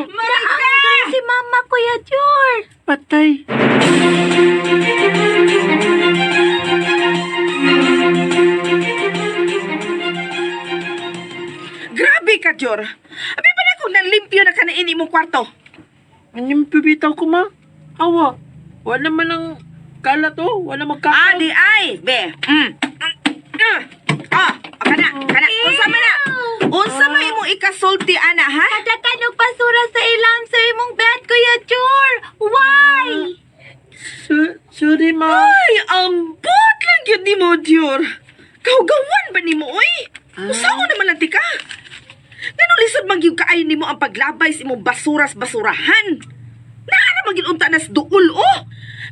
Naanggal si Mama, Kuya George. Patay. Grabe ka, Jor. Abi ba na kung nanlimpyo na ka na ini mong kwarto? Anyong pibitaw ko, ma? Awa. Wala man ang kalat, oh. Wala magkakaw. Adi ay, be. Kana. Unsa man na? Unsa man imong ikasulti, ana, ha? Kadakan og basura sa ilam sa imong bed, Kuya George. Why? Sorry, ma. Ay, ambot lang yun ni mo, Jor. Kaugawan ba ni mo, oy? Usaon naman lang ka? Ganun lisod magyug kaay ni mo ang paglabay sa imong basuras-basurahan. Naara maging unta nas duol, oh.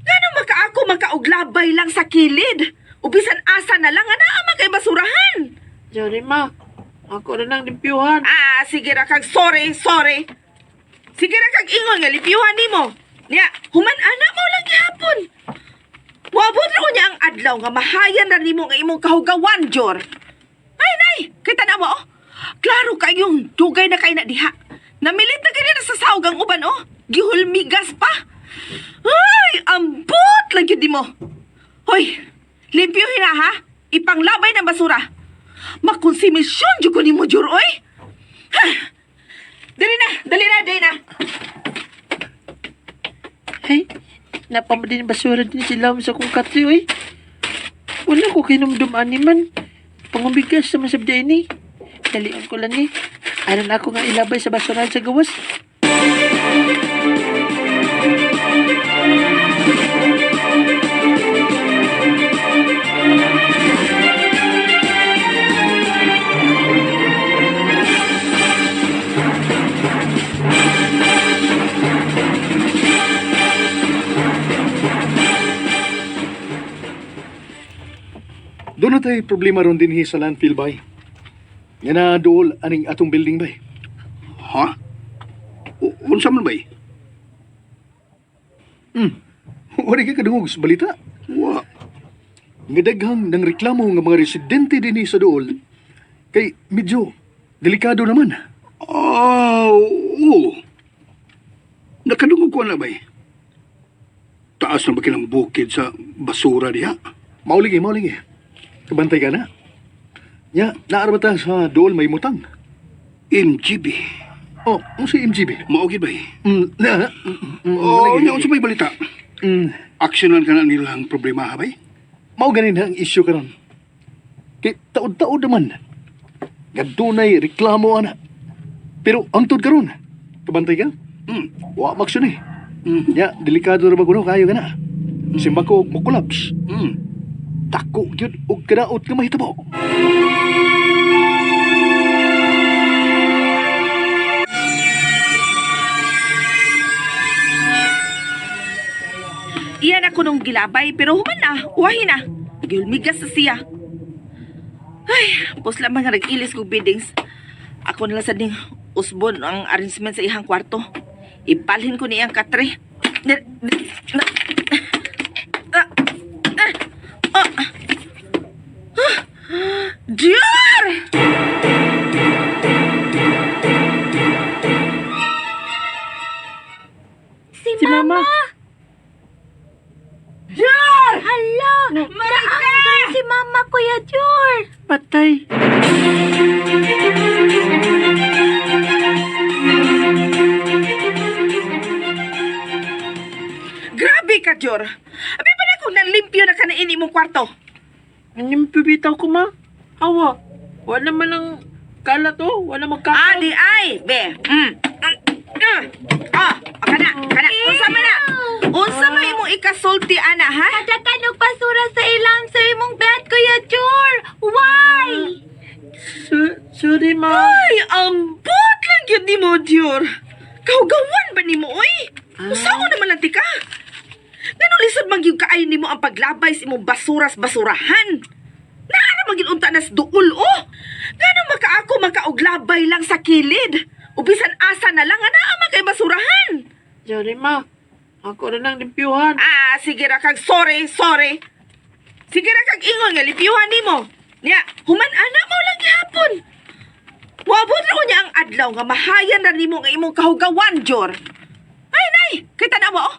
Ganun makaako makauglabay lang sa kilid. Ubisan asa na lang, ana kay basurahan. Sorry, ma. Ako na nang limpyuhan. Sige ra kag sorry. Sige ra kag ingon nga lipiuhan nimo. Nya, human ana mo lang gihapon. Wabot ra ko niya ang adlaw nga mahayan na nimo nga imong kahugawan, Jor. Ay, nay, kita na mo, oh. Klaro kayong dugay na kay na diha. Namilit na kanya na sa sahog ang uban, oh. Gihulmigas pa. Ay, ambot lang yun di mo. Hoy, limpyuhin na, ha? Ipanglabay ng basura. Makonsimisyon dyan ko ni mo, Jor, oy. Ha? Dali na. Hey, napamadin basura din sila sa kong katri, oy. Wala ko kinumdum animan. Pangubigas sa masabda ini. Dalian ko lang ni. Aron ako nga ilabay sa basurahan sa gawas. Doon na tayo problema ron din sa landfill bay. Yan na dool aning atong building bay. Ha? Unsa man bay? Wala ka kadungog sa balita. Wa. Nga daghang nang reklamo nga mga residente din sa dool. Kay medyo delikado naman. Oo. Nakadungog ko na bay. Taas na ba kilang bukid sa basura diha? Mauling. Kabantay ka na. Nya, naarabata sa dool may mutang. MGB. Oh, ano si MGB? Maugid bay. Malagi. Unsa may balita? Aksyonan ka na nilang problema ha bay? Mao ganin ang issue karon. Kay taod-taod naman. Gadunay reklamo ana. Pero angtod karon. Kabantay ka? Wa maksyon eh. Nya, delikado ra ba kuno kayo kana? Simba ko mo collapse. Dako gyud og kadaot nga mahitabo. Iyan ako nung gilabay, pero human na, uwahin na. Gilmigas sa siya. Ay, pos lamang nga nag-ilis kong biddings. Ako nila sa ding usbon ang arrangement sa ihang kwarto. Ipalhin ko niyang katre. Diyor! Si Mama. Diyor! Hala, naanggal si Mama, Kuya George. Patay. Grabe ka, Jor. Abi ba na kung nanlimpyo na ka na ini mong kwarto? Anyong pibitaw ko, ma? Awa. Wala man ang kalat, oh. Wala magkakaw. Adi ay, be. Kana. Unsa man na? Unsa man imong ikasulti, ana, ha? Kadakan og basura sa ilam sa imong bed, Kuya George. Why? Sorry, ma. Ay, ambot lang yun ni mo, Jor. Kaugawan ba ni mo, oy? Usaon naman lang ka? Ganun lisod magyug kaay ni mo ang paglabay sa imong basuras-basurahan. Naara maging unta nas duol, oh. Ganun makaako makauglabay lang sa kilid. Ubisan asa na lang, ana kay basurahan. Sorry, ma. Ako na nang limpyuhan. Sige ra kag sorry. Sige ra kag ingon nga lipiuhan nimo. Nya, human ana mo lang gihapon. Wabot ra ko niya ang adlaw nga mahayan ra nimo nga imong kahugawan, Jor. Ay, nay! Kita na mo, oh.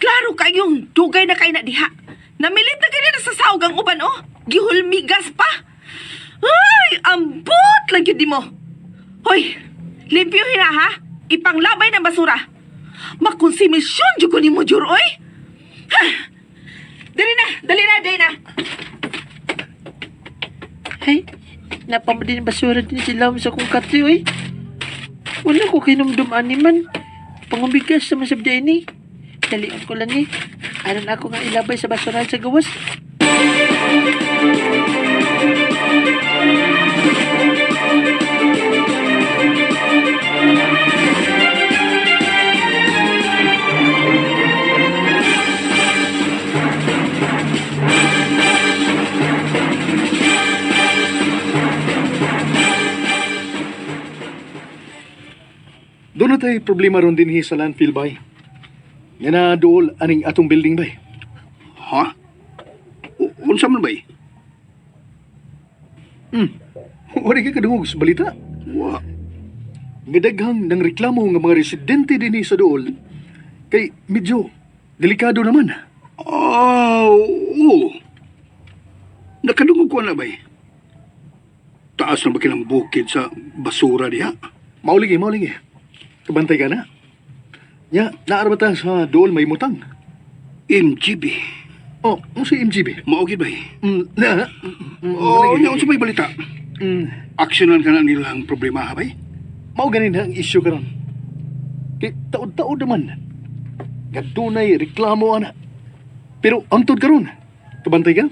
Klaro kayong dugay na kay na diha. Namilit na ganyan sa sahog ang uban, oh. Gihulmigas pa. Ay, ambot lang yun di mo. Hoy, limpyuhin na, ha? Ipanglabay ng basura. Makonsimisyon dyan ko ni mo, Jor, oy. Ha! Dali na. Ay, napamadi ng basura din si Lam sa kong katri, oy. Wala ko kinumdum animan. Pangubigas sa masabda ini. Dalian ko lang ni. Aron ako nga ilabay sa basura sa gawas. Doon na tayo problema ron din sa landfill, bay. Nga na dool aning atong building, bay. Ha? Unsa man bay? Wala ka kadungog sa balita. Wa. Nga daghang nang reklamo nga mga residente din sa dool. Kay medyo delikado naman. Oo. Nakadungog ko na bay. Taas na ba kilang bukid sa basura diha? Mauling. Kabantay ka na. Nya, naarabata sa dool may mutang. MGB. Oh, ano si MGB? Maugid bay. Oo, Nya unsa may balita? Aksyonan ka na nilang problema ha bay? Mao ganin ang issue karon. Kay taod-taod naman. Gadunay reklamo ana. Pero angtod karon. Kabantay ka?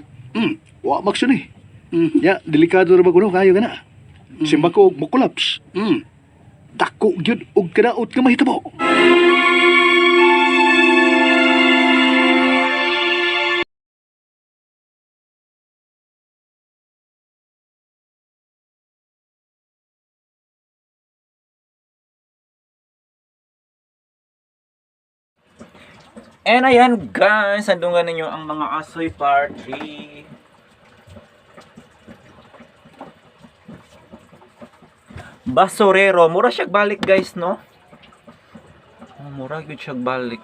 Wa maksyon eh. Ya, delikado ra ba kuno kayo kana? Simba ko mo collapse. Dako gyud og kadaot nga mahitabo. And ayan guys, andungan ninyo ang mga asoy party. Basurero, mura siya balik guys, no? Mura gyud siya balik.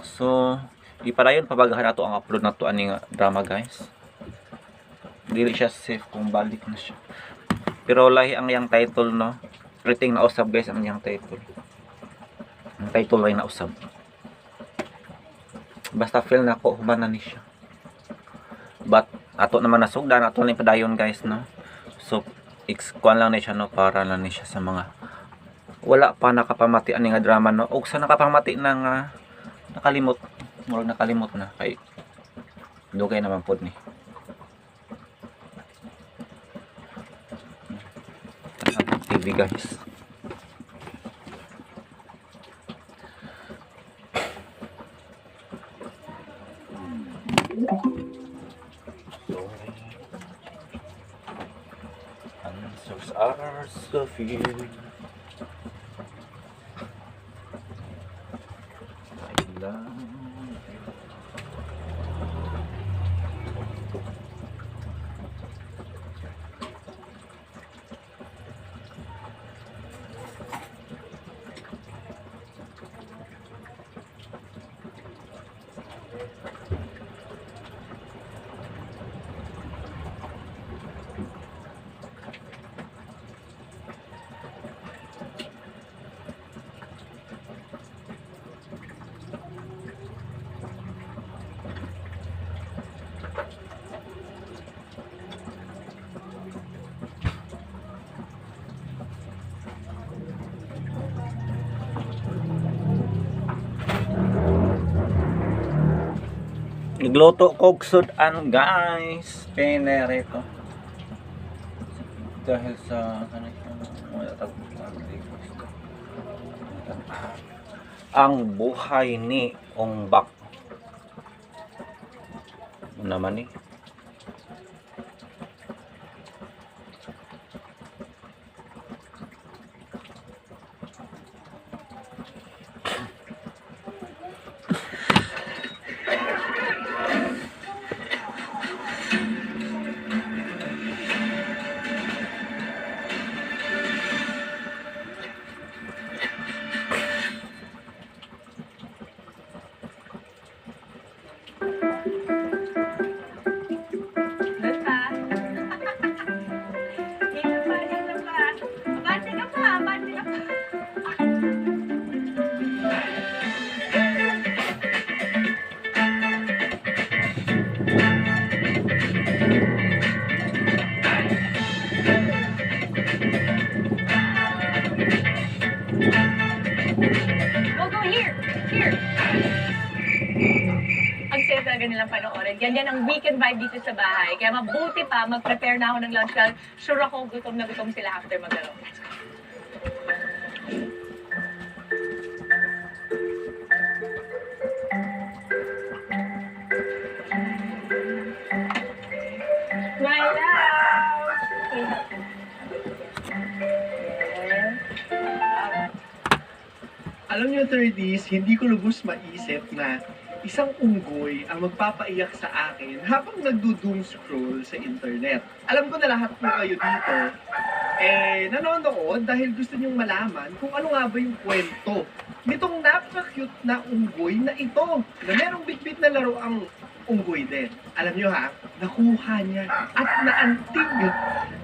So, di para yun pabagahan nato ang upload na to ani nga drama guys. Dili siya safe kung balik na siya. Pero lahi ang yang title, no? Rating na usab guys ang yang title. Ang title ay nausab. Basta feel na ko humanan ni siya. But ato naman nasugdan, ato lang padayon guys, no. So kuan lang ni siya, no, para lang ni siya sa mga wala pa nakapamati ani nga drama, no. Og sa nakapamati na nga nakalimot, murag nakalimot na kay dugay naman pod ni. TV guys. Answers are so few. Nagluto kog sudan guys. Piner ito. Dahil sa ang buhay ni Ongbak. Naman eh. nilang panoorin. Ganyan ang weekend vibe dito sa bahay. Kaya mabuti pa, mag-prepare na ako ng lunch. Dahil sure ako, gutom na gutom sila after maglaro. Let's go. My love! Alam niyo, 30s, hindi ko lubos maisip na isang unggoy ang magpapaiyak sa akin habang nagdo-doom scroll sa internet. Alam ko na lahat po kayo dito, nanonood dahil gusto niyong malaman kung ano nga ba yung kwento nitong napaka-cute na unggoy na ito, na merong bitbit na laro ang unggoy din. Alam niyo ha, nakuha niya at naantig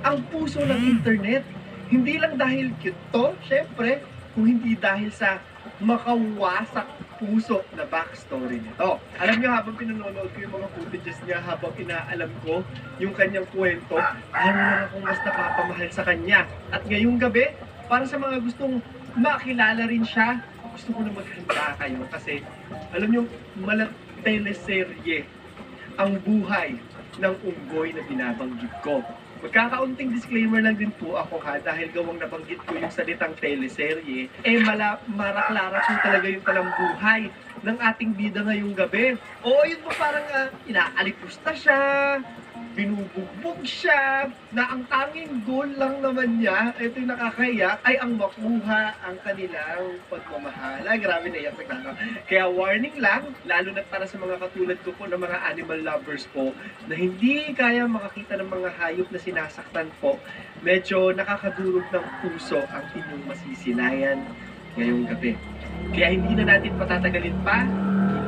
ang puso ng internet. Hindi lang dahil cute to, syempre, kung hindi dahil sa makawasak puso na backstory nito. Alam niyo, habang pinanonood ko yung mga footages niya, habang inaalam ko yung kanyang kwento, lalo lang akong mas napapamahal sa kanya. At ngayong gabi, para sa mga gustong makilala rin siya, gusto ko na maghanda kayo kasi alam niyo, teleserye ang buhay ng unggoy na binabanggit ko. Magkakaunting disclaimer lang din po ako ha, dahil gawang nabanggit ko yung salitang teleserye, maraklara po talaga yung talambuhay ng ating bida ngayong gabi. Oo, yun po parang inaalipusta siya, binubugbog siya, na ang tanging goal lang naman niya, ito yung nakakahiya, ay ang makuha ang kanilang pagmamahala. Grabe na iyak nagtatawa. Kaya warning lang, lalo na para sa mga katulad ko po ng mga animal lovers po, na hindi kaya makakita ng mga hayop na sinasaktan po, medyo nakakadurog ng puso ang inyong masisilayan ngayong gabi. Kaya hindi na natin patatagalin pa,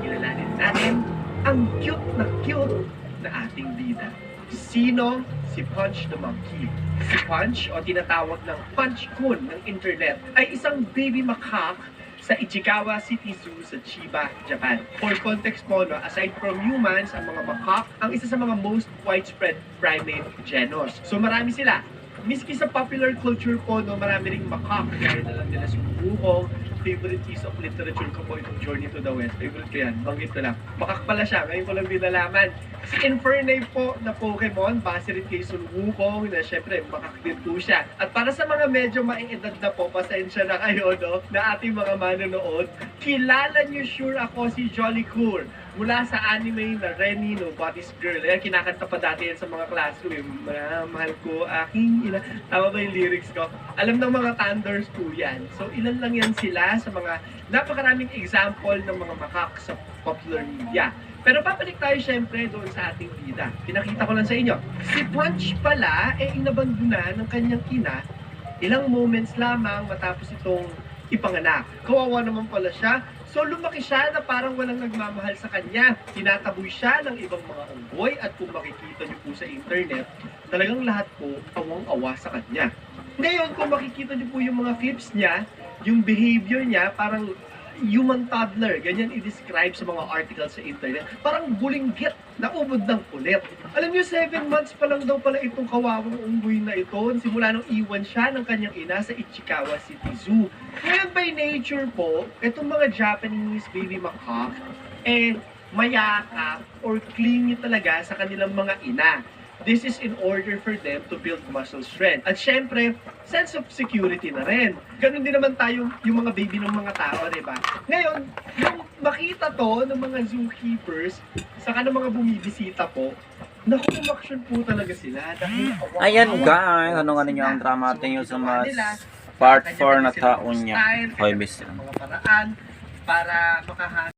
kilalanin natin ang cute na ating bida. Sino si Punch the Monkey? Si Punch, o tinatawag ng Punch-kun ng internet, ay isang baby macaque sa Ichikawa City Zoo sa Chiba, Japan. For context po, no, aside from humans, ang mga macaque ang isa sa mga most widespread primate genus. So marami sila. Miski sa popular culture po, no, marami ring macaque. Kaya na lang nila sumubukong. Favorite piece of literature ko po itong Journey to the West. Favorite ko yan. Banggit ko lang. Macaque pala siya. Ngayon ko lang binalaman. Si Infernape po na Pokemon, base rin kay Sun Wukong, na syempre, macaque din po siya. At para sa mga medyo maiedad na po, pasensya na kayo, no, na ating mga manonood, kilala niyo sure ako si Jollycool. Mula sa anime na Renny, no, Body's Girl. Kinakanta pa dati yan sa mga classroom. Mahal ko, aking ina. Tama ba yung lyrics ko? Alam ng mga thunders po yan. So, ilan lang yan sila sa mga napakaraming example ng mga macaque sa popular media. Pero papalik tayo syempre doon sa ating bida. Pinakita ko lang sa inyo. Si Punch pala, inabandona ng kanyang ina ilang moments lamang matapos itong ipanganak. Kawawa naman pala siya. So lumaki siya na parang walang nagmamahal sa kanya. Tinataboy siya ng ibang mga unggoy at kung makikita niyo po sa internet, talagang lahat po awang-awa sa kanya. Ngayon, kung makikita niyo po yung mga clips niya, yung behavior niya, parang human toddler, ganyan i-describe sa mga articles sa internet. Parang bulinggit, naubod ng kulit. Alam niyo, 7 months pa lang daw pala itong kawawang unggoy na ito, simula nung iwan siya ng kanyang ina sa Ichikawa City Zoo. Ngayon, by nature po, itong mga Japanese baby macaque, mayakap or clingy talaga sa kanilang mga ina. This is in order for them to build muscle strength. At syempre, sense of security na rin. Ganun din naman tayo yung mga baby ng mga tao, di ba? Ngayon, yung makita to ng mga zookeepers, saka ng mga bumibisita po, naku, umaksyon po talaga sila. Dahil Ayan guys, ano nga ninyo ang drama ating yung sa mas part 4 na taon niya. Hoy, bis. mga paraan para makahanap